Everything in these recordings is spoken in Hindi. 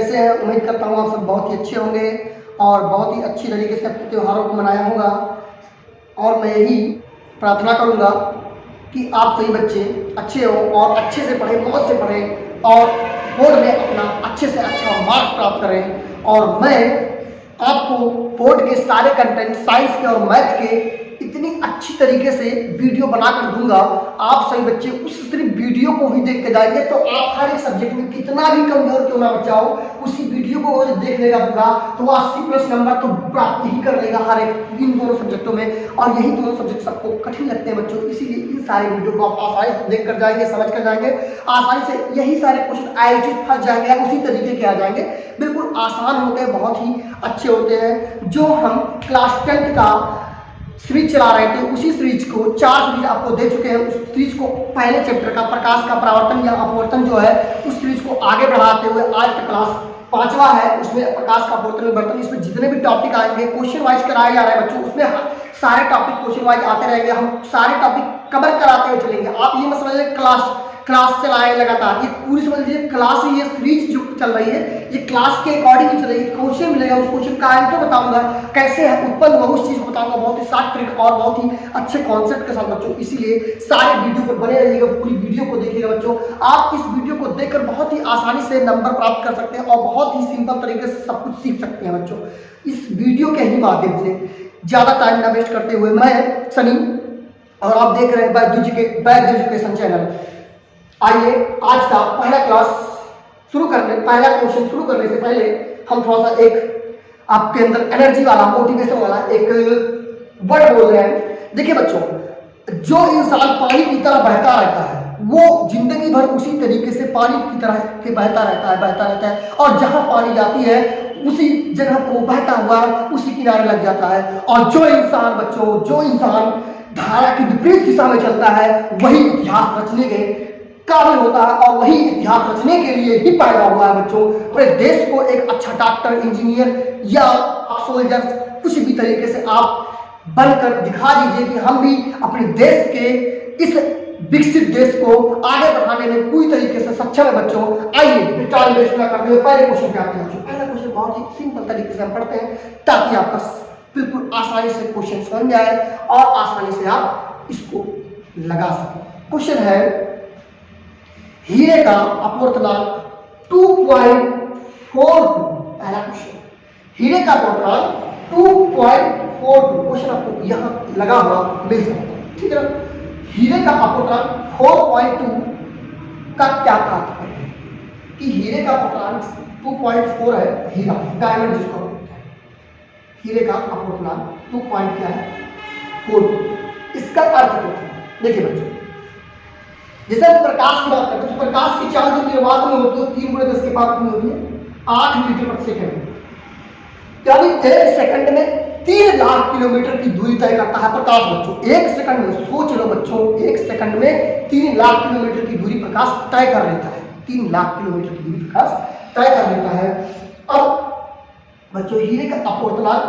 कैसे हैं? उम्मीद करता हूँ आप सब बहुत ही अच्छे होंगे और बहुत ही अच्छी तरीके से अपने त्योहारों को मनाया होगा। और मैं यही प्रार्थना करूँगा कि आप सभी बच्चे अच्छे हों और अच्छे से पढ़ें, मौज से पढ़ें और बोर्ड में अपना अच्छे से अच्छा मार्क्स प्राप्त करें। और मैं आपको बोर्ड के सारे कंटेंट साइंस के और मैथ के इतनी अच्छी तरीके से वीडियो बनाकर दूंगा, आप सभी बच्चे उस सिर्फ वीडियो को ही देख के जाएंगे तो आप हर एक सब्जेक्ट में कितना भी कमजोर क्यों ना बच्चा हो, उसी वीडियो को जब देख लेगा पूरा तो वो 80+ नंबर तो प्राप्त ही कर लेगा हर एक इन दोनों सब्जेक्टों में। और यही दोनों सब्जेक्ट सबको कठिन लगते हैं बच्चों, इसीलिए इन सारे वीडियो को आप आसानी से देख कर जाएंगे, समझ कर जाएंगे, आसानी से यही सारे क्वेश्चन आयोजित फंस जाएंगे, उसी तरीके के आ जाएंगे, बिल्कुल आसान होते हैं, बहुत ही अच्छे होते हैं। जो हम क्लास 10 का सीरीज चला रहे थे उसी सीरीज को 4 सीरीज आपको दे चुके हैं। उस सीरीज को पहले चैप्टर का प्रकाश का परावर्तन या अपवर्तन जो है उस सीरीज को आगे बढ़ाते हुए आज का क्लास 5वां है, उसमें प्रकाश का अपवर्तन बर्तन, इसमें जितने भी टॉपिक आएंगे क्वेश्चन वाइज कराया जा रहा है बच्चों, उसमें सारे टॉपिक क्वेश्चन वाइज आते रहेंगे, हम सारे टॉपिक कवर कराते हुए चलेंगे। आप ये मत समझिए क्लास चलाए लगातार, ये पूरी समझ लीजिए क्लास ही, ये सीरीज जो चल रही है ये क्लास के अकॉर्डिंग ही चल रही है। क्वेश्चन मिलेगा, उस क्वेश्चन का आंसर बताऊंगा, कैसे है उत्पन्न हुआ उस चीज को बताऊंगा, बहुत ही शॉर्ट ट्रिक और बहुत ही अच्छे कॉन्सेप्ट के साथ बच्चों। इसीलिए सारे वीडियो पर बने रहिएगा, पूरी वीडियो को देखिएगा बच्चों। आप इस वीडियो को देखकर बहुत ही आसानी से नंबर प्राप्त कर सकते हैं और बहुत ही सिंपल तरीके से सब कुछ सीख सकते हैं बच्चों, इस वीडियो के ही माध्यम से। ज्यादा टाइम ना वेस्ट करते हुए मैं सनी और आप देख रहे हैं बैद एजुकेशन चैनल। आइए आज का पहला क्वेश्चन शुरू करने से पहले हम थोड़ा सा एक आपके अंदर एनर्जी वाला, मोटिवेशन वाला एक वर्ड बोल रहे हैं। देखिए बच्चों, जो इंसान पानी की तरह बहता रहता है वो जिंदगी भर उसी तरीके से पानी की तरह के बहता रहता है और जहां पानी जाती है उसी जगह को बहता हुआ उसी किनारे लग जाता है। और जो इंसान धारा की विपरीत दिशा में चलता है वही इतिहास रचने के काबिल होता है और वही इतिहास रचने के लिए ही पैदा हुआ है बच्चों। पूरे देश को एक अच्छा डॉक्टर, इंजीनियर या सोल्जर कुछ भी तरीके से आप बनकर दिखा दीजिए कि हम भी अपने देश के इस विकसित देश को आगे बढ़ाने में पूरी तरीके से सक्षम है बच्चों। आइए टाइम वेस्ट ना करते हुए पहले क्वेश्चन पे आते हैं बच्चों। पहला क्वेश्चन बहुत ही सिंपल तरीके से हम पढ़ते हैं ताकि आपका बिल्कुल आसानी से क्वेश्चन समझ जाए और आसानी से आप इसको लगा सकें। क्वेश्चन है, हीरे का अपवर्तनांक 2.42। पहला क्वेश्चन, हीरे का अपवर्तनांक 2.42। क्वेश्चन आपको यहां लगा हुआ मिल सकता है, ठीक है ना। हीरे का अपवर्तनांक 4.2 का क्या तात्पर्य है कि हीरे का अपवर्तनांक 2.4 है, हीरा डायमंड जिसको बोलते हैं, हीरे का अपवर्तनांक 2.4। इसका अर्थ क्या है? देखिए बच्चों, जैसे हम प्रकाश की बात करते हैं तो प्रकाश की चाल जो निर्वात में होती है 3 × 10 के पावर में होती है 8 मीटर प्रति सेकंड, यानी 1 सेकंड में 3 लाख किलोमीटर की दूरी तय करता है प्रकाश बच्चों। 1 सेकंड में, सोच लो बच्चों, 1 सेकंड में 3 लाख किलोमीटर की दूरी प्रकाश तय कर लेता है। 3 लाख किलोमीटर की दूरी प्रकाश तय कर लेता है। अब बच्चों हीरे का अपवर्तनांक,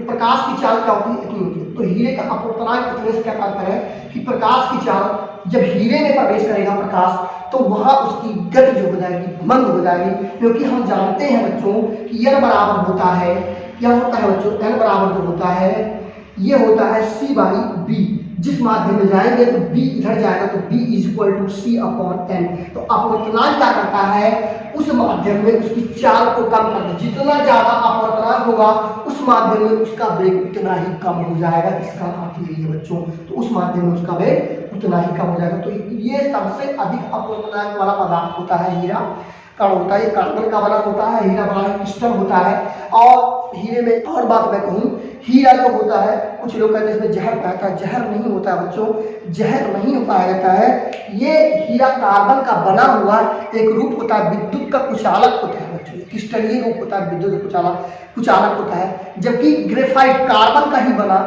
प्रकाश की चाल क्या होती है? इतनी होती है। तो हीरे का अपवर्तनांक इतने से क्या तात्पर्य है कि प्रकाश की चाल जब हीरे में प्रवेश करेगा प्रकाश तो वहां उसकी गति जो हो जाएगी मंद हो जाएगी, क्योंकि हम जानते हैं बच्चों कि n बराबर होता है, क्या होता है बच्चों, n बराबर जो होता है ये होता है C/B। जिस माध्यम में जाएंगे तो B इधर जाएगा तो B = C/n। तो अपवर्तनांक क्या करता है, उस माध्यम में उसकी चाल को कम कर दे, जितना ज्यादा अपवर्तनांक होगा उस माध्यम में उसका वेग उतना ही कम हो जाएगा। इसका अर्थ यही है बच्चों, तो उस माध्यम में उसका वेग उतना ही कम हो जाएगा। तो ये सबसे अधिक अपवर्तनांक वाला पदार्थ होता है हीरा, कण होता है, ये कार्बन का बना होता है, हीरा बना क्रिस्टल होता है। और हीरे में और बात मैं कहूँ, हीरा जो होता है कुछ लोग कहते हैं इसमें जहर पाया, जहर नहीं होता है बच्चों, जहर नहीं पाया जाता है। ये हीरा कार्बन का बना हुआ एक रूप होता है, विद्युत का कुचालक होता है बच्चों, क्रिस्टलीय रूप होता है, विद्युत कुचालक होता है। जबकि ग्रेफाइट कार्बन का ही बना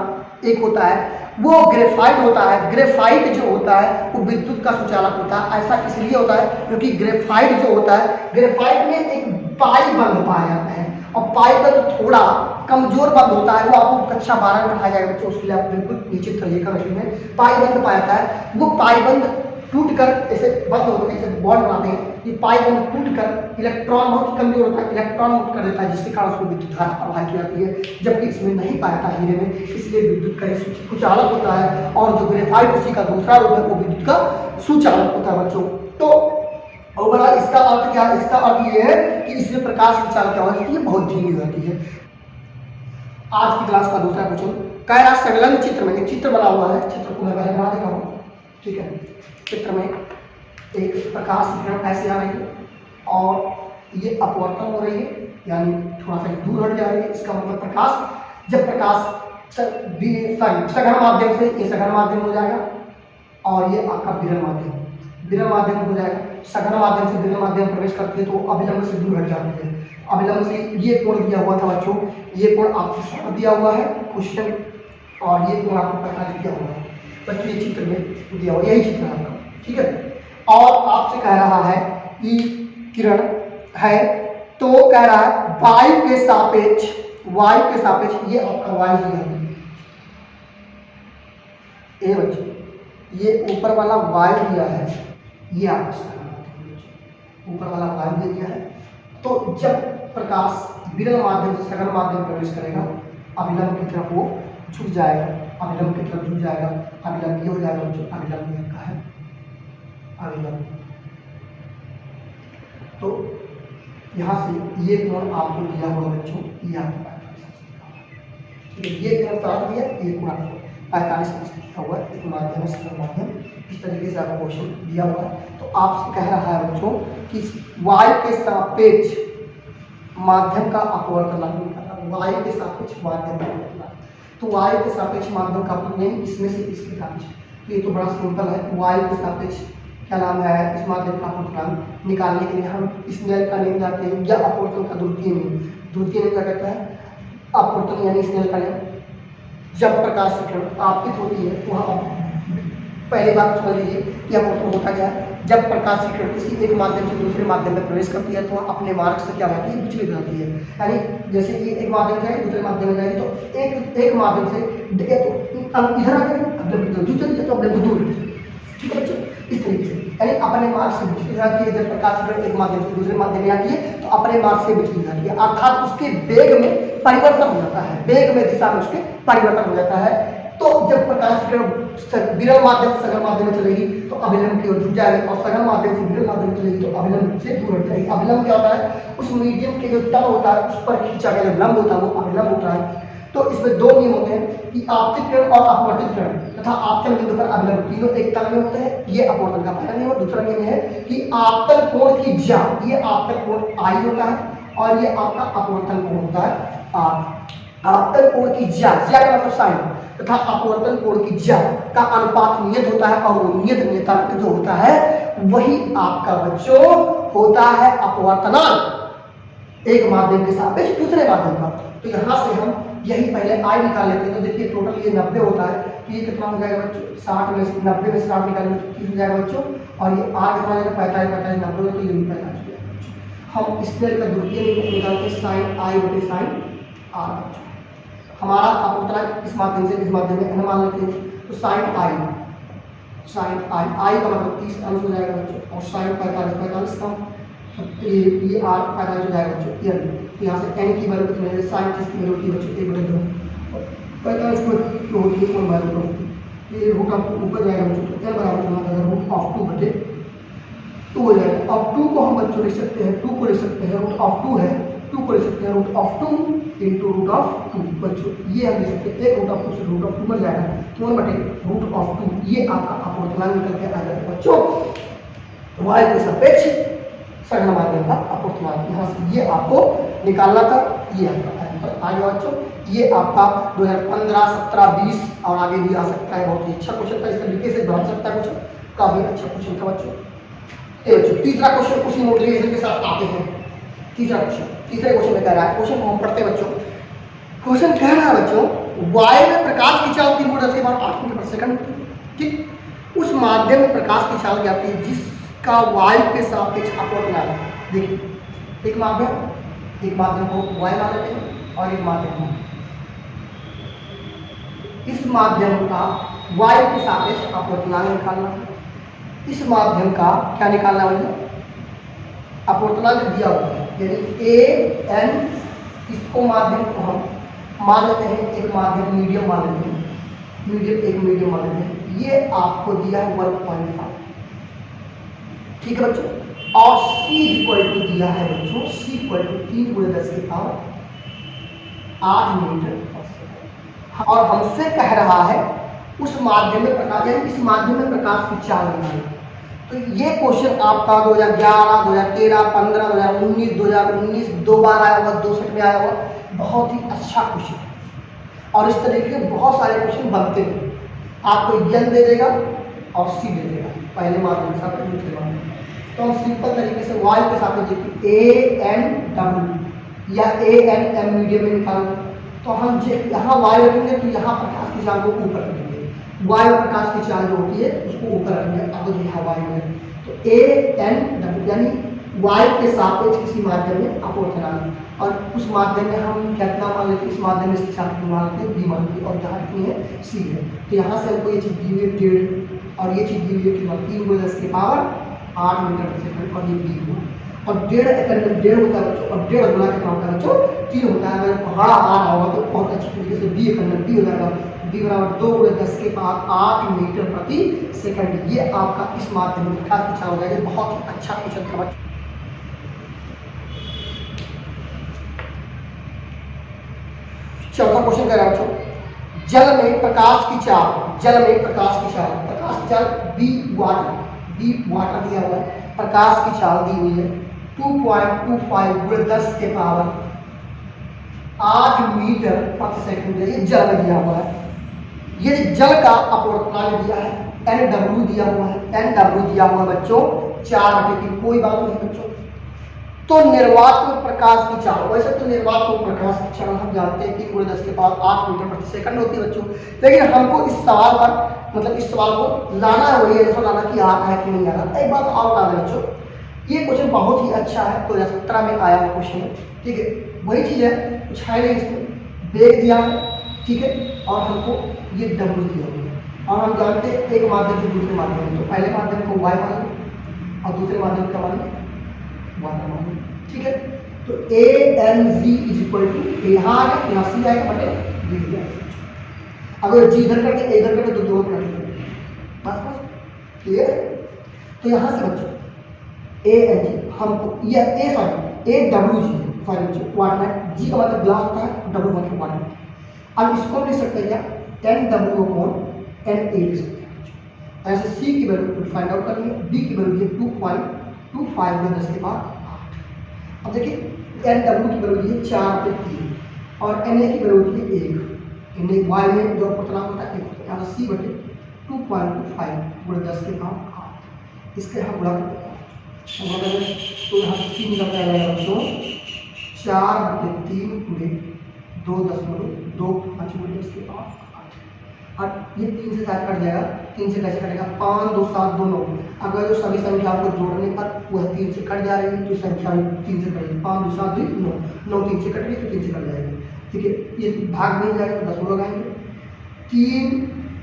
एक होता है, वो ग्रेफाइट होता है। ग्रेफाइट जो होता है वो विद्युत का सुचालक होता है। ऐसा इसलिए होता है क्योंकि ग्रेफाइट जो होता है, ग्रेफाइट में एक पाई बंध पाया जाता है और पाई बंध थोड़ा कमजोर बंध होता है, वो आपको कक्षा 12 में पढ़ाया जाएगा बच्चों, उसके लिए आप बिल्कुल नीचे चलिएगा। मशीन में पाई बंध पाया जाता है, वो पाई बंध टूटकर ऐसे बंद होते हैं, ऐसे बॉन्ड बनाते हैं, ये पाई बॉन्ड टूटकर इलेक्ट्रॉन बहुत ही कमजोर होता है, इलेक्ट्रॉन मुक्त कर देता है, जिसके कारण उसको विद्युत धारा प्रवाहित की जाती है, जबकि इसमें नहीं पाया था हीरे में, इसलिए विद्युत का सुचालक होता है। और जो ग्रेफाइट उसी का दूसरा रूप है वो विद्युत का सुचालक होता है बच्चों। तो ओवरऑल इसका अर्थ क्या है? इसका अर्थ ये है कि इसमें प्रकाश की चाल क्या होती है, बहुत धीमी होती है। आज की क्लास का दूसरा क्वेश्चन कह रहा संलग्न चित्र में, एक चित्र बना हुआ है, चित्र को मैं पहले बना देता हूँ, ठीक है। चित्र में एक प्रकाश किरण ऐसे आ रही है और ये अपवर्तन हो रही है, यानी थोड़ा सा दूर हट जा रही है। इसका मतलब प्रकाश, जब प्रकाश सघन माध्यम से, ये सघन माध्यम हो जाएगा और ये आपका विरल माध्यम हो जाएगा। सघन माध्यम से विरल माध्यम प्रवेश करती है तो अभिलंब से दूर हट जाती है। अभिलंब से ये कोण दिया हुआ था बच्चों, ये कोण आपको दिया हुआ है क्वेश्चन, और ये कोण आपको 45 दिया हुआ है बच्चों, ये चित्र में दिया हुआ, यही चित्र है आपका, ठीक है। और आपसे कह रहा है कि किरण है, तो कह रहा है वायु के सापेक्ष, ये आपका वायु दिया है, ये बच्चों ये ऊपर वाला वायु दिया है, ये आपका ऊपर वाला वायु दे दिया है। तो जब प्रकाश विरल माध्यम से सघन माध्यम प्रवेश करेगा, अभिलंब की तरफ वो झुक जाएगा, अभिलंब की तरफ झुक जाएगा, अभिलंब ये हो जाएगा बच्चों, अभिलंब ये का है अभिलंब। तो यहाँ से ये कोण आपको दिया हुआ बच्चों, ये आपको 45 ये कोण साथ दिया, ये कोण आपको 45 लिखा हुआ है, एक माध्यम है सघन माध्यम, इस तरीके से आपको क्वेश्चन दिया हुआ है। तो आपसे कह रहा है बच्चों कि वायु के सापेक्ष माध्यम का अपवर्तन लागू करना, वायु के सापेक्ष माध्यम का अपवर्तन। तो वायु के सापेक्ष माध्यम का अपवर्तन इसमें से इसके सापेक्ष, ये तो बड़ा सिंपल है। वायु के सापेक्ष क्या नाम है, इस माध्यम का अपवर्तन निकालने के लिए हम स्नेल का नियम जानते हैं, या अपवर्तन का द्वितीय नियम क्या कहता है, अपवर्तन यानी स्नेल का नियम। जब प्रकाश की किरण आपतित होती है तो वहाँ पहली बात समझ लीजिए कि अपवर्तन होता क्या है। जब प्रकाश की किरण किसी एक माध्यम से दूसरे माध्यम में प्रवेश करती है तो अपने मार्ग से क्या रहती है, विचलित रहती है। यानी जैसे कि एक माध्यम से दूसरे माध्यम में जाएगी तो एक माध्यम से इधर आ गए, दूर, ठीक है बच्चों, इस तरीके से यानी अपने मार्ग से विचलित रहती है। जब प्रकाश की किरण एक माध्यम से दूसरे माध्यम में आती है तो अपने मार्ग से विचलित रहती है, अर्थात उसके वेग में परिवर्तन हो जाता है, वेग में दिशा में उसके परिवर्तन हो जाता है। तो जब प्रकाश की किरण विरल माध्यम से सघन माध्यम में चलेगी तो अभिलंब की ओर झुक जाएगी, और सघन माध्यम से विरल माध्यम में चलेगी तो अभिलंब से दूर हट जाएगी। अभिलंब क्या होता है, उस मीडियम के जो तल होता है उस पर खींचा गया जो लंब होता है वो अभिलंब होता है। तो इसमें दो नियम होते हैं कि आपतित किरण और अपवर्तित किरण तथा आपतन बिंदु पर अभिलंब, तीनों एक तल में होते हैं। ये अपवर्तन का पहला नियम। दूसरा नियम है कि आपतन कोण की ज्या, ये आपतन कोण आई होता है और ये आपका अपवर्तन कोण होता है आर। आपतन कोण की ज्या का मतलब साइन तथा अपवर्तन कोण की ज्या का अनुपात नियत होता है, और वो नियतांक जो होता है वही आपका बच्चों होता है अपवर्तनांक, एक माध्यम के सापेक्ष दूसरे माध्यम का। तो यहाँ से हम यही पहले आई निकाल लेते हैं। तो देखिए टोटल ये 90 होता है, तो ये कितना हो जाएगा बच्चों, 60 में 90 में 60 निकालेंगे तो 30 हो जाएगा बच्चों, और ये आर कितना हो जाएगा 45 90 तो ये भी 45 हो जाएगा। हम स्क्वायर का द्वितीय निकालते हैं साइन आई बटे साइन आर। हमारा अपवर्तनांक इस माध्यम से इस माध्यम में मान लेते हैं, तो साइन आई का मतलब 30 अंश हो जाएगा बच्चों, और साइन 45 का ये आर 45 हो जाएगा बच्चों। तो यहाँ से एन की वैल्यू कितनी है, साइन 30 की वैल्यू की बच्चों 1/2, 45 को होती है कौन वैल्यू, ये रूट ऑफ 2 ऊपर जाएगा बच्चों, तो एन बराबर रूट ऑफ 2/2 हो जाएगा। अब 2 को हम बच्चों लिख सकते हैं, 2 को लिख सकते हैं रूट ऑफ 2 है, 2 को लिख सकते हैं root of 2 into root of 2 बच्चों, ये हम लिख सकते हैं, एक रूट ऑफ 2 से रूट ऑफ 2 बन जाएगा, तो 1/रूट ऑफ 2, ये आपका अपवर्तनांक निकल के आ जाएगा बच्चों वायु के सापेक्ष सघन माध्यम का अपवर्तनांक। यहाँ से ये आपको निकालना था, ये आपका आंसर आ गया बच्चों। ये आपका 2015, 17, 20 और आगे भी आ सकता है। बहुत ही अच्छा क्वेश्चन था, इस तरीके से बन सकता है क्वेश्चन, काफी अच्छा क्वेश्चन था बच्चों। तीसरा क्वेश्चन उसी मोटिवेशन के साथ आते हैं। तीसरे क्वेश्चन में कह रहा है, क्वेश्चन को हम पढ़ते हैं बच्चों। क्वेश्चन कह रहा है बच्चों, वायु में प्रकाश की चाल 3.10 मीटर पर सेकंड, ठीक, उस माध्यम में प्रकाश की चाल क्या आती है जिसका वायु के सापेक्ष अपवर्तनांक। देखिए एक माध्यम को वायु मान लेते हैं और एक माध्यम को, इस माध्यम का वायु के सापेक्ष अपवर्तनांक निकालना। इस माध्यम का क्या निकालना है भैया, अपूर्णांक दिया हुआ है, यानी ए एन, इसको माध्यम को हम मान लेते हैं एक माध्यम मीडियम मान लेते हैं, एक मीडियम मान लेते हैं, ये आपको दिया है 1.5, ठीक है बच्चों। और C इक्वल टू दिया है बच्चों, C इक्वल टू 3 × 10 की पावर 8 मीटर, और हमसे कह रहा है उस माध्यम में प्रकाश, यानी इस माध्यम में प्रकाश की चाल निकालना। तो ये क्वेश्चन आपका 2011, 2013, 15, 2019, 2019 दो बार आया हुआ, 62 में आया हुआ, बहुत ही अच्छा क्वेश्चन है। और इस तरीके के बहुत सारे क्वेश्चन बनते हैं, आपको एन दे देगा और सी दे देगा, पहले माध्यम के साथ दूसरे माध्यम। तो हम सिंपल तरीके से वाई के साथ में देखिए ए एन डब्ल्यू या ए एन एम मीडियम में निकालना। तो हम यहाँ वाई रखेंगे तो यहाँ प्रकाश की चाल को ऊपर रखेंगे, वाई और प्रकाश की चाल जो होती है उसको ऊपर रखेंगे, अब यहाँ वाई में तो ए एन डब्ल्यू यानी वाई के सापेक्ष किसी माध्यम में अपोर्थनांक, और उस माध्यम में हम कितना मान लेते हैं, इस माध्यम में इसके साथ मान लेते हैं बी मान लेते हैं, और यहाँ कितनी है सी है। तो यहाँ से हमको ये चीज़ दी हुई है 1.5 और ये चीज़ दी हुई है कि 3 × 10 की पावर 8 मीटर प्रति सेकंड, और ये बी हुआ। और 1.5 एकड़ में 1.5 होता है बच्चों, और 1.5 गुना कितना होता है बच्चों 3 होता है। अगर पहाड़ा आ रहा होगा तो बहुत अच्छी तरीके से बी एकड़ में बी हो जाएगा, बी बराबर 2 × 10 के पावर 8 मीटर प्रति सेकंड। ये आपका इस माध्यम में प्रकाश की चाल हो जाएगा। बहुत ही अच्छा क्वेश्चन था बच्चों। चौथा क्वेश्चन कह रहा हूं, जल में प्रकाश की चाल, जल में प्रकाश की चाल, प्रकाश की चाल बी वाटर दिया हुआ है, प्रकाश की चाल दी हुई है 2.25 × 10 के पावर 8 मीटर प्रति सेकंड, ये जल में दिया हुआ है। ये जल का अपवर्तनांक दिया है NW दिया हुआ है, NW दिया हुआ है बच्चों 4/3, कोई बात नहीं बच्चों। तो निर्वात में प्रकाश की चाल, वैसे तो निर्वात में प्रकाश की चाल हम जानते हैं 3 × 10 के पावर 8 मीटर प्रति सेकंड होती है बच्चों, लेकिन हमको इस सवाल पर मतलब इस सवाल को लाना है, वही ऐसा लाना कि आ रहा है कि नहीं आ रहा। एक बात और बता दें बच्चों, ये क्वेश्चन बहुत ही अच्छा है, 2017 में आया हुआ क्वेश्चन है, ठीक है। वही चीज़ है, कुछ है नहीं इसमें, वेग दिया है, ठीक है, और हमको ये W दिया हुआ है, और हम जानते हैं एक माध्यम से दूसरे माध्यम, तो पहले माध्यम को Y मान लें और दूसरे माध्यम का मान लें Y मान लें, ठीक है। तो ANZ = यहाँ आ गया, यहाँ C आएगा बटे D आएगा। अगर G इधर करके A इधर करके तो दोनों कर लेंगे, बस क्लियर। तो यहाँ से बच्चों ANG हमको यह AWG सॉरी वाट, G का मतलब ग्लास होता है, W मतलब वाट। अब इसको लिख सकते हैं क्या, NW/NA लिख सकते हैं। ऐसे C की वैल्यू फाइंड आउट कर लिए, D की वैल्यू 2.25 × 10 के पावर 8। अब देखिए NW की वैल्यू है 4/3 और NA की वैल्यू है 1, NA Y में जो अपवर्तनांक होता है 1 होता है, यहाँ C बटे 2.25 × 10 के पावर 8, इसके हम गुणा करते हैं तो यहाँ से C निकल जाएगा बच्चों 4/3 × 2.25 × 10 के पावर 8। अब ये 3 से 7 कट जाएगा, 3 से कैसे कटेगा, 5 2 7 2 9। अगर जो सभी संख्याओं को जोड़ने पर वह 3 से कट जा रही है तो संख्या 3 से कटेगी, 5 2 7 2 9, 9 3 से कट गई तो 3 से कट जाएगी, ठीक है। ये भाग नहीं जाएगा तो 10 लगाएंगे, 3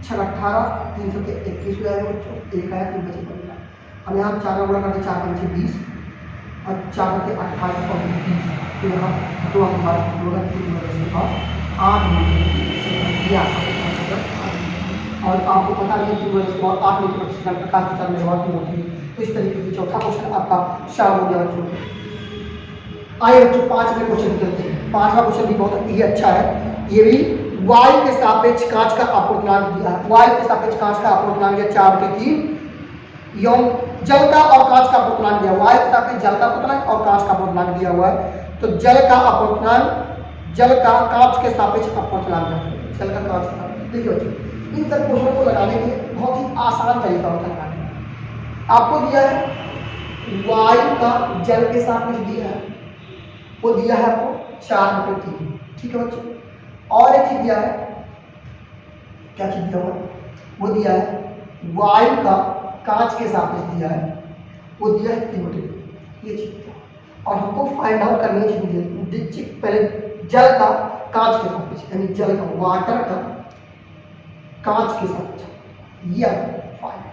6 18, 3 7 21 हो जाएगा बच्चों, 1 आया 3 बचे 15। अब यहाँ 4 गुणा करते 4 5 6 20 और 4 करते 28 और 20, तो यहाँ 2 हमारा होगा 3 × 10 के पावर 8 मीटर। और आपको पता नहीं कि 8 मीटर प्रति सेकंड प्रकाश की चाल निर्वात में होती है। तो इस तरीके से चौथा क्वेश्चन आपका शाम हो गया बच्चों। आइए बच्चों 5वें क्वेश्चन चलते हैं। 5वां क्वेश्चन भी बहुत ही अच्छा है, ये भी वायु के सापेक्ष कांच का अपवर्तनांक दिया है। वायु के सापेक्ष कांच का अपवर्तनांक है 4/3 यौन जल का और कांच का अपवर्तनांक दिया, वायु के सापेक्ष जल का अपवर्तनांक और कांच का अपवर्तनांक दिया हुआ है। तो जल का अपवर्तनांक, जल का कांच के सापेक्ष अपवर्तनांक है, जल का कांच का। देखिए बच्चों इन सब क्वेश्चन को लगाने के लिए बहुत ही आसान तरीका होता है लगाने का। आपको दिया है वायु का जल के सापेक्ष दिया है, वो दिया है आपको 4/3, ठीक है बच्चों। और एक चीज दिया है, क्या चीज दिया हुआ है, वो दिया है वायु का कांच के सापेक्ष दिया है, वो दिया है 3/3, ये चीज दिया। और हमको फाइंड आउट करनी है पहले जल का कांच के सापेक्ष, यानी जल का वाटर का कांच के साथ, ये फाइंड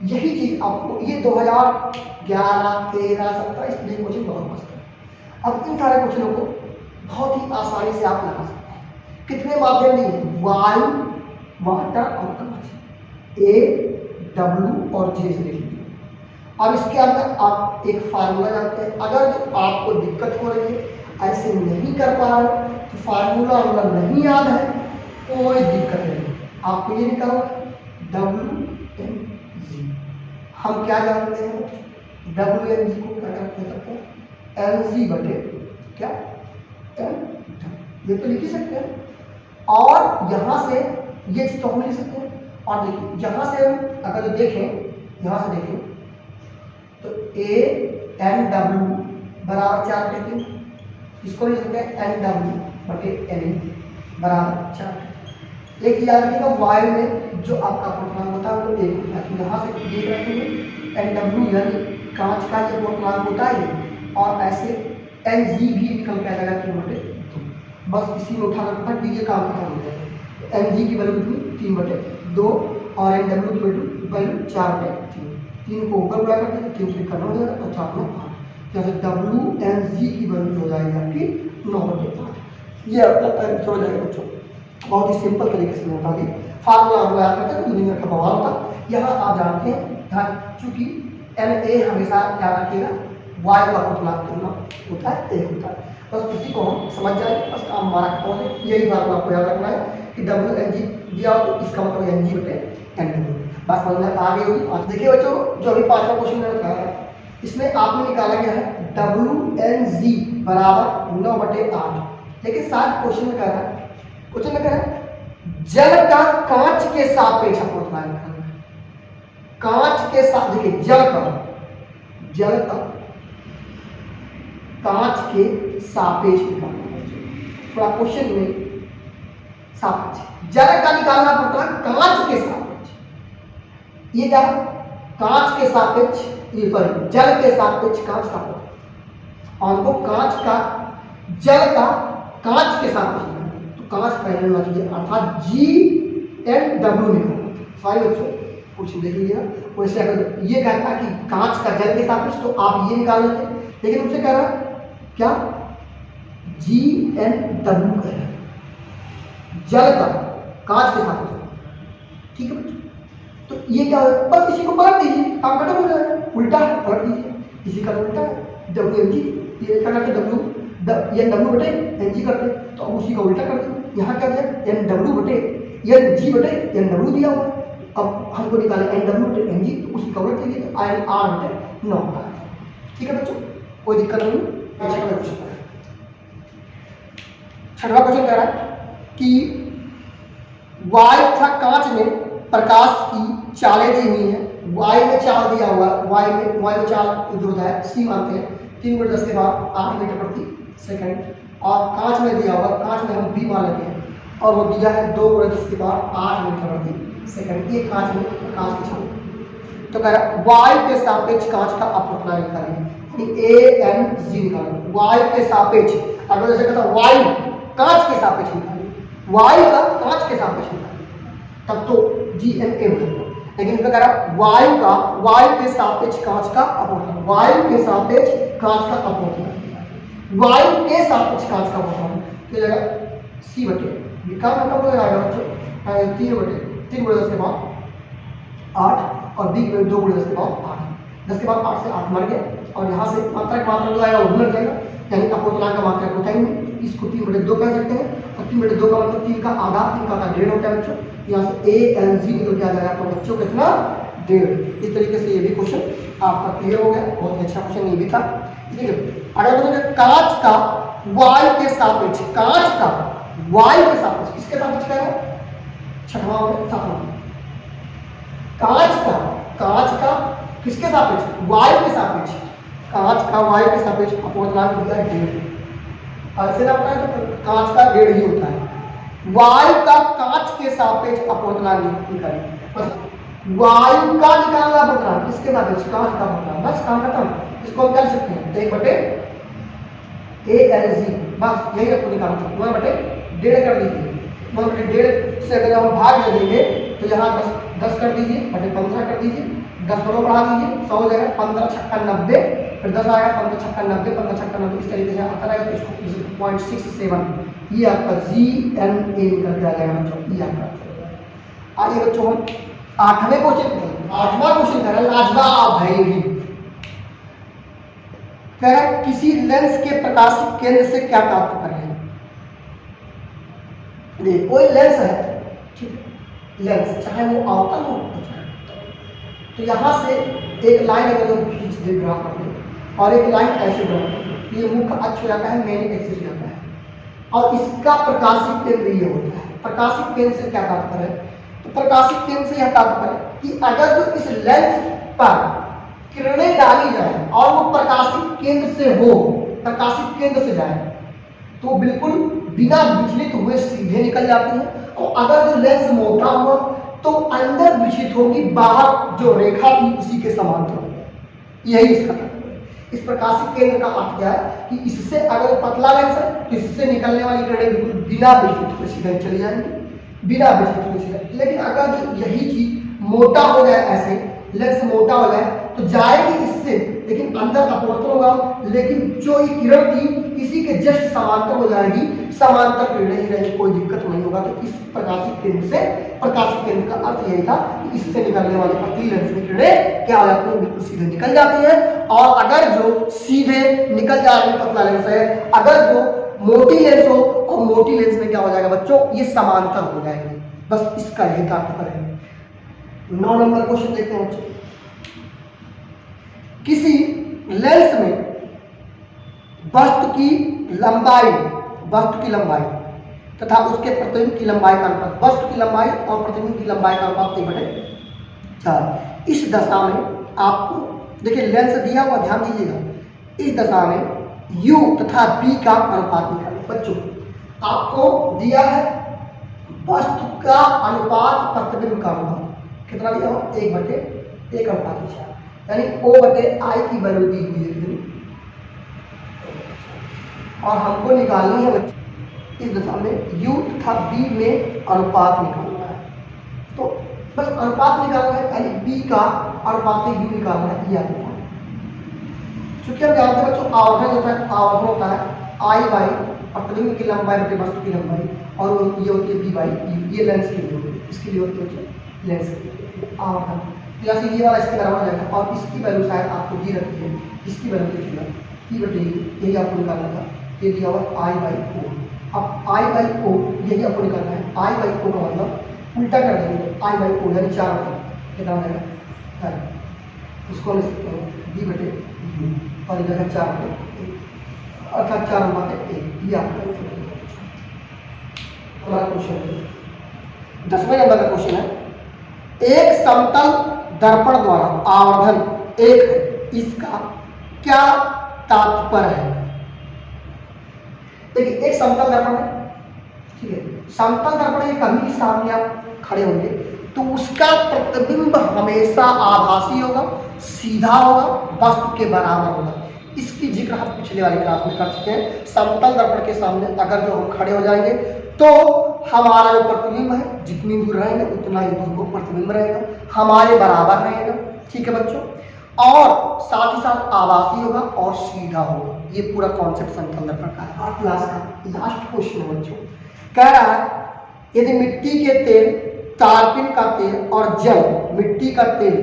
यही चीज आपको ये 2011, 13, 17 इसलिए क्वेश्चन बहुत मस्त है। अब इन सारे क्वेश्चनों को बहुत ही आसानी से आप लगा सकते हैं। कितने माध्यम दिए? वायु, वाटर और कवच, ए, डब्ल्यू और जे से लिख लीजिए। अब इसके अंदर आप एक फार्मूला जानते हैं। अगर जो आपको दिक्कत हो रही है, ऐसे नहीं कर पा रहे तो फार्मूला अगर नहीं याद है कोई दिक्कत नहीं, आपको ये निकालना WmG। हम क्या जानते हैं? WmG को क्या करते हैं? mg बटे क्या m, ये तो लिख ही सकते हैं। और यहां से ये चीज तो हम लिख सकते हैं। और देखिए यहां से हम अगर देखें, यहां से देखें तो ANW बराबर 4 बटे 3, इसको लिख सकते हैं NW बटे NE बराबर 4। एक याद रखिएगा वायु में जो आपका पूर्णांक होता है वो एक होता है, तो यहाँ से ये रखेंगे NW यानी कांच का जो पूर्णांक होता है, और ऐसे NG भी निकल के आ जाएगा 3 बटे 2। बस इसी में उठा रखा दीजिए, काम खत्म हो जाएगा। NG की वैल्यू कितनी? 3 बटे 2 और NW की वैल्यू 4 बटे 3। 3 को ऊपर बुला करके 3 से करना हो जाएगा तो 4 में 8, जैसे WmG की वैल्यू हो जाएगी आपकी 9 बटे 8। ये आपका आंसर हो जाएगा बच्चों। बहुत ही सिंपल तरीके से बता दी। फार्मूला आपको याद करते हैं, यूनिट का बवाल होता। यहाँ आप जानते हैं चूंकि Na हमेशा याद रखिएगा वायु का पूर्णांक होता है, एक होता है। बस उसी को हम समझ जाए, बस काम हमारा खत्म हो। यही फार्मूला आपको याद रखना है कि WmG दिया हो तो इसका मतलब Mg बटे NW। बस समझ में आ गई होगी। आज देखिए बच्चों, जो अभी 5वां क्वेश्चन मैंने बताया है इसमें आपने निकाला गया है WmG बराबर 9 बटे 8। लेकिन साथ क्वेश्चन में कह रहा है, क्वेश्चन में कह रहा है जल का कांच के सापेक्ष अपवर्तनांक निकालना है। कांच के साथ देखिए जल का कांच के सापेक्ष निकालना है। थोड़ा क्वेश्चन में सापेक्ष जल का निकालना पड़ता है कांच के सापेक्ष। ये क्या? कांच के सापेक्ष, ये सॉरी जल के सापेक्ष कांच का होता है, और वो कांच का जल का कांच के सापेक्ष कांच पहले होना चाहिए, अर्थात GnW निकालना। सॉरी बच्चों, कुछ देख लीजिएगा। वैसे अगर ये कहता है कि कांच का जल के सापेक्ष तो आप ये निकाल लेते, लेकिन उनसे कह रहा है क्या? GnW कह रहा है, जल का कांच के सापेक्ष। ठीक है बच्चों, तो ये क्या होगा? बस इसी को पलट दीजिए, काम खत्म हो जाएगा। उल्टा है, पलट दीजिए, इसी का उल्टा है WmG, ये क्या करते NW बटे NG करते, तो अब उसी का उल्टा कर दें। यहाँ क्या दिया? NW बटे NG बटे NW दिया हुआ। अब हमको निकाले NW बटे NG, तो उसी का उल्टा कीजिए, R बटे 9 का। ठीक है बच्चों, कोई दिक्कत नहीं। छठवां क्वेश्चन कह रहा है कि वायु तथा कांच में प्रकाश की चालें दी हुई है। वायु में चाल दिया हुआ, वायु चाल जो होता है C मानते हैं 3 बटे 10 के बाद 8 मीटर प्रति सेकंड, और कांच में दिया हुआ, कांच में हम B मान लेते हैं, और वो दिया है 2 बटे 10 के बाद 8 मीटर प्रति सेकंड। ये कांच में प्रकाश की चाल। तो कह रहा है वायु के सापेक्ष कांच का अपवर्तनांक निकालिए, AmG निकालिए। वायु के सापेक्ष, अगर जैसे कहता वायु कांच के सापेक्ष निकालिए, वायु का कांच के सापेक्ष निकालिए, तब तो GnA हो जाएगा। लेकिन इसमें कह रहा वायु के सापेक्ष कांच का अपवर्तनांक, वायु के सापेक्ष कांच का अपवर्तनांक, वायु के सापेक्ष कांच का अपवर्तनांक ये जगह C बटे, काम खत्म हो जाएगा बच्चों। 3 बटे 10 के बाद 8, और B में 2 बटे 10 के बाद 8, 10 के बाद 8 से 8 मर गया, और यहाँ से मात्रा जो आएगा वो मिल जाएगा, यानी अपवर्तनांक का मात्रा होता ही नहीं। इसको 3 बटे 2 कह सकते हैं, और 3 बटे 2 का मतलब 3 का आधा, 3 का आधा 1.5 होता है बच्चों। यहाँ से AmG निकल के आ जाएगा आपका बच्चों कितना? 1.5। इस तरीके से ये भी क्वेश्चन आपका क्लियर हो गया। बहुत ही अच्छा क्वेश्चन ये भी था। ठीक है, अगर बोले कांच का वायु के सापेक्ष, कांच का वायु के सापेक्ष किसके सापेक्ष कह रहा है? छठवां हो, सातवां। कांच का किसके सापेक्ष? वायु के सापेक्ष। कांच का वायु के सापेक्ष अपवर्तनांक होता है 1.5। ऐसे ना होता है तो कांच का 1.5 ही होता है। वायु का कांच के सापेक्ष अपवर्तनांक निकालिए। बस वायु का निकालना अपवर्तनांक किसके सापेक्ष? कांच का अपवर्तनांक। बस काम खत्म। इसको हम कर सकते हैं 1 बटे AlG, बस यही आपको निकालना है। 1 बटे 1.5 कर दीजिए। 1 बटे 1.5 से अगर हम भाग दे देंगे तो यहाँ 10 कर दीजिए, बटे 15 कर दीजिए, 10 दोनों बढ़ा दीजिए, 100 हो जाएगा, 15 छक्का 90, फिर 10 आएगा, 15 छक्का 90, 15 छक्का 90, इस तरीके से आता रहेगा। तो इसको 0.67 ये आपका GNA निकल के आ जाएगा बच्चों, ये आपका। आइए बच्चों हम 8वां क्वेश्चन कर रहे हैं, लाजवाब है ये भी। कह रहा है किसी लेंस के प्रकाशिक केंद्र से क्या तात्पर्य है। देखिए कोई लेंस है, ठीक है, लेंस चाहे वो अवतल हो तो यहाँ से एक लाइन अगर जो खींच दे ग्राफ पर और एक लाइन ऐसे ड्रा कर, ये मुख्य अक्ष हो जाता है, मेन एक्सिस हो जाता है, और इसका प्रकाशिक केंद्र ये होता है। प्रकाशिक केंद्र से क्या तात्पर्य है, तो प्रकाशिक केंद्र से यह तात्पर्य कि अगर जो इस लेंस पर किरणें डाली जाए और वो प्रकाशिक केंद्र से हो, प्रकाशिक केंद्र से जाए, तो बिल्कुल बिना विचलित हुए सीधे निकल जाती है। और अगर जो लेंस मोटा हुआ तो अंदर विचलित होगी, बाहर जो रेखा थी उसी के समांतर होगी। यही इसका तात्पर्य है। इस प्रकाशिक केंद्र का अर्थ क्या है कि इससे अगर पतला लेंस है तो इससे निकलने वाली किरणें बिल्कुल बिना विचलित हुए सीधे चली जाएंगी, बिना विचलित हुए सीधे। लेकिन अगर जो यही चीज मोटा हो जाए, ऐसे लेंस मोटा हो जाए तो जाएगी इससे, लेकिन अंदर अपवर्तन होगा, लेकिन जो ये किरण थी इसी के जस्ट समांतर हो जाएगी, समांतर किरणें ही रहेगी, कोई दिक्कत नहीं होगा। तो इस प्रकाशिक केंद्र से, प्रकाशिक केंद्र का अर्थ यही था कि इससे निकलने वाली पतली लेंस में किरणें क्या हो जाती है, बिल्कुल सीधे निकल जाती है। और अगर जो सीधे निकल जा रही पतला लेंस है, अगर जो मोटी लेंस हो और मोटी लेंस में क्या हो जाएगा बच्चों, ये समांतर हो जाएंगे। बस इसका यही तात्पर्य है। 9 नंबर क्वेश्चन देखते हैं बच्चों। किसी लेंस में वस्तु की लंबाई तथा उसके प्रतिबिंब की लंबाई का अनुपात, वस्तु की लंबाई और प्रतिबिंब की लंबाई का अनुपात 3/4। इस दशा में आपको देखिए लेंस दिया हुआ, ध्यान दीजिएगा, इस दशा में U तथा B का अनुपात निकालें। बच्चों आपको दिया है वस्तु का अनुपात प्रतिबिंब का अनुपात कितना दिया हुआ, 1/1/4, यानी O/I की वैल्यू दी हुई है और हमको निकालनी है बच्चों इस दशा में U तथा B में अनुपात निकालना है। तो बस अनुपात निकालना है, यानी B का अनुपात U निकालना है। यह चूंकि हम जानते हैं बच्चों आवर्धन होता है I बाई प्रतिबिंब की लंबाई बटे वस्तु की लंबाई, और ये होती है B बाई U, ये लेंस के लिए होती है, इसके लिए होती है लेंस के लिए आवर्धन। तो यहाँ से ये वाला इसके बराबर हो जाएगा, और इसकी वैल्यू शायद आपको दी रखी है, इसकी वैल्यू देखिएगा E/U, यही आपको निकालना था, ये दिया हुआ I/O। अब I/O यही आपको निकालना है। I/O का मतलब उल्टा कर देंगे, I/O यानी 4 कितना हो जाएगा, इसको ले सकते हैं B/U और इधर 4 अर्थात 4/1। ये आपका हमारा क्वेश्चन है। 10वें नंबर का क्वेश्चन है, एक समतल दर्पण द्वारा आवर्धन 1 है, इसका क्या तात्पर्य है। देखिए एक समतल दर्पण है, ठीक है, समतल दर्पण ये कभी भी सामने आप खड़े होंगे तो उसका प्रतिबिंब हमेशा आभासी होगा, सीधा होगा, वस्तु के बराबर होगा। इसकी जिक्र हम पिछले वाली क्लास में कर चुके हैं। समतल दर्पण के सामने अगर जो हम खड़े हो जाएंगे तो हमारा जो प्रतिबिंब है जितनी दूर रहेंगे उतना ही दूर वो प्रतिबिंब रहेगा, हमारे बराबर रहेगा, ठीक है बच्चों, और साथ ही साथ आभासी होगा और सीधा होगा। ये पूरा कॉन्सेप्ट समतल दर्पण का है। और क्लास का लास्ट क्वेश्चन है बच्चों, कह रहा है यदि मिट्टी के तेल, तारपीन का तेल और जल, मिट्टी का तेल,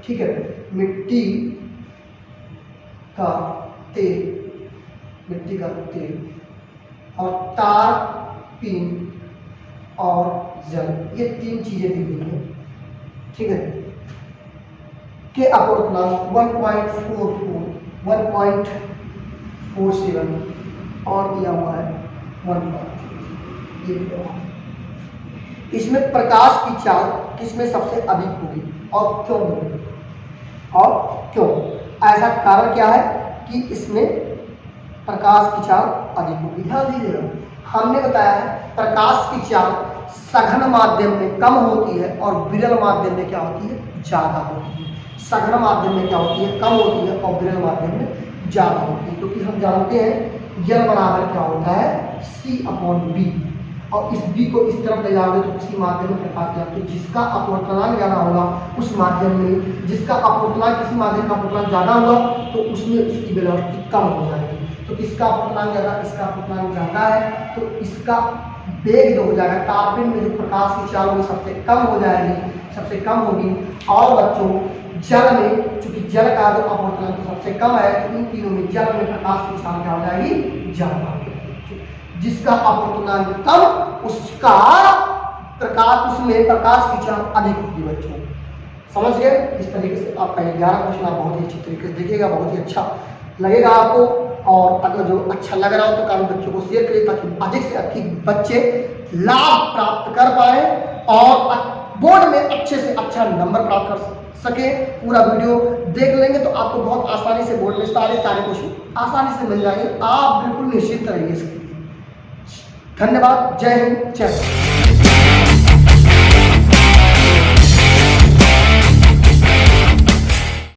ठीक है, मिट्टी का तेल और तारपीन और जल, ये 3 चीजें दी हुई हैं, ठीक है, के अपवर्तनांक 1.44, 1.47 और दिया हुआ है 1.3। ये दिया हुआ है। इसमें प्रकाश की चाल किसमें सबसे अधिक होगी और क्यों होगी, और क्यों, ऐसा कारण क्या है कि इसमें प्रकाश की चाल अधिक होगी। ध्यान दीजिएगा, हमने बताया है प्रकाश की चाल सघन माध्यम में कम होती है और विरल माध्यम में क्या होती है, ज्यादा होती है। सघन माध्यम में क्या होती है, कम होती है, और विरल माध्यम में ज्यादा होती है, क्योंकि हम जानते हैं L बराबर क्या होता है, C/B। और इस बी को इस तरफ ले जाओगे तो किसी माध्यम में प्रकाश जाए, तो जिसका अपवर्तनांक ज़्यादा होगा उस माध्यम में, जिसका अपवर्तनांक किसी माध्यम का अपवर्तनांक ज़्यादा होगा तो उसमें उसकी वेलोसिटी कम हो जाएगी। तो किसका अपवर्तनांक ज़्यादा, इसका अपवर्तनांक ज़्यादा है तो इसका वेग जो हो जाएगा, टारपिन में जो प्रकाश की चाल होगी सबसे कम हो जाएगी, सबसे कम होगी। और बच्चों जल में, चूंकि जल का जो अपवर्तनांक सबसे कम है तो इन तीनों में जल में प्रकाश की चाल क्या हो जाएगी, ज़्यादा। जिसका अपवर्तनांक कम उसका प्रकाश, उसमें प्रकाश की चाल अधिक होगी बच्चों। समझ गए? इस तरीके से आपका 11 क्वेश्चन आप बहुत ही अच्छी तरीके से देखिएगा, बहुत ही अच्छा लगेगा आपको। और अगर जो अच्छा लग रहा हो तो काफी बच्चों को शेयर करिए ताकि अधिक से अधिक बच्चे लाभ प्राप्त कर पाए और बोर्ड में अच्छे से अच्छा नंबर प्राप्त कर सके। पूरा वीडियो देख लेंगे तो आपको बहुत आसानी से बोर्ड में सारे क्वेश्चन आसानी से मिल जाएंगे। आप बिल्कुल निश्चित रहिए इसके लिए। धन्यवाद। जय हिंद, जय भारत।